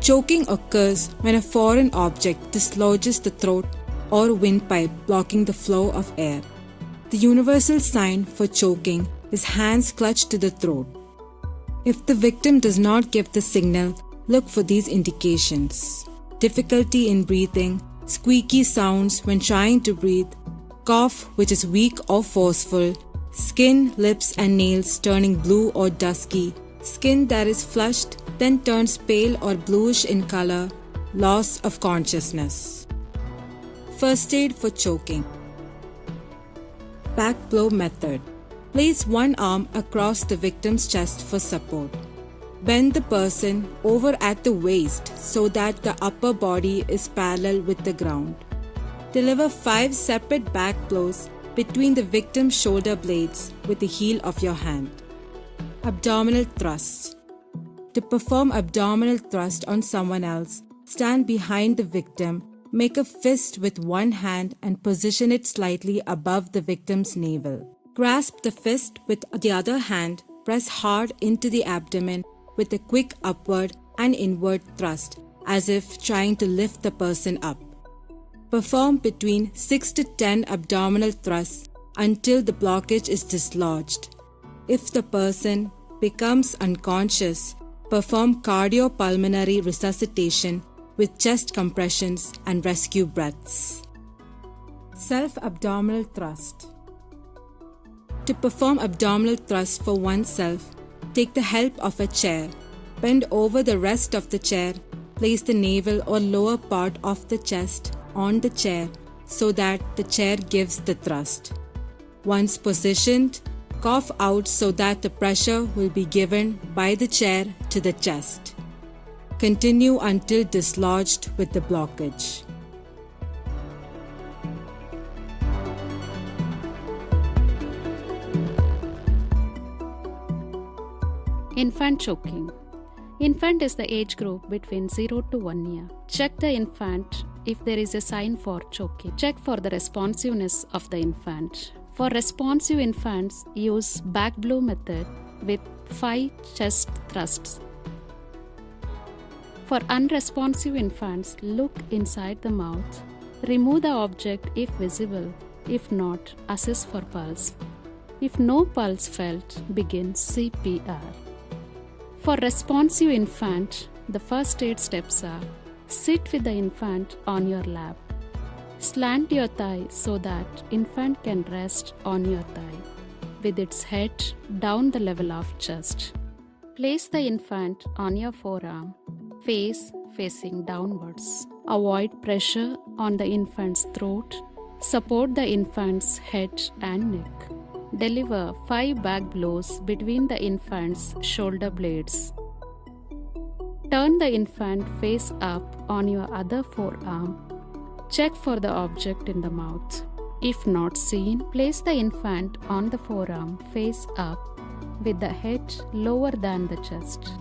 Choking occurs when a foreign object dislodges the throat or windpipe, blocking the flow of air. The universal sign for choking is hands clutched to the throat. If the victim does not give the signal, look for these indications: difficulty in breathing, squeaky sounds when trying to breathe, cough which is weak or forceful, skin, lips and nails turning blue or dusky, skin that is flushed then turns pale or bluish in color, loss of consciousness. First aid for choking. Back blow method. Place one arm across the victim's chest for support. Bend the person over at the waist so that the upper body is parallel with the ground. Deliver 5 separate back blows between the victim's shoulder blades with the heel of your hand. Abdominal thrust. To perform abdominal thrust on someone else, stand behind the victim, make a fist with one hand and position it slightly above the victim's navel. Grasp the fist with the other hand, press hard into the abdomen with a quick upward and inward thrust, as if trying to lift the person up. Perform between 6 to 10 abdominal thrusts until the blockage is dislodged. If the person becomes unconscious, perform cardiopulmonary resuscitation with chest compressions and rescue breaths. Self-abdominal thrust. To perform abdominal thrust for oneself, take the help of a chair. Bend over the rest of the chair, place the navel or lower part of the chest on the chair so that the chair gives the thrust. Once positioned, cough out so that the pressure will be given by the chair to the chest. Continue until dislodged with the blockage. Infant choking. Infant is the age group between 0 to 1 year. Check the infant if there is a sign for choking. Check for the responsiveness of the infant. For responsive infants, use back blow method with 5 chest thrusts. For unresponsive infants, look inside the mouth. Remove the object if visible. If not, assess for pulse. If no pulse felt, begin CPR. For responsive infant, the first aid steps are: sit with the infant on your lap. Slant your thigh so that infant can rest on your thigh, with its head down the level of chest. Place the infant on your forearm, face facing downwards. Avoid pressure on the infant's throat. Support the infant's head and neck. Deliver 5 back blows between the infant's shoulder blades. Turn the infant face up on your other forearm. Check for the object in the mouth. If not seen, place the infant on the forearm face up with the head lower than the chest.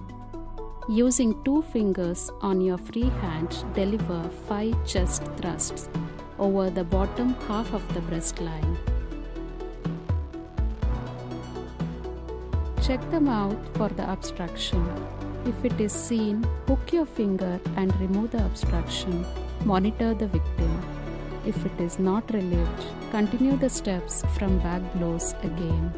Using 2 fingers on your free hand, deliver 5 chest thrusts over the bottom half of the breast line. Check the mouth for the obstruction. If it is seen, hook your finger and remove the obstruction. Monitor the victim. If it is not relieved, continue the steps from back blows again.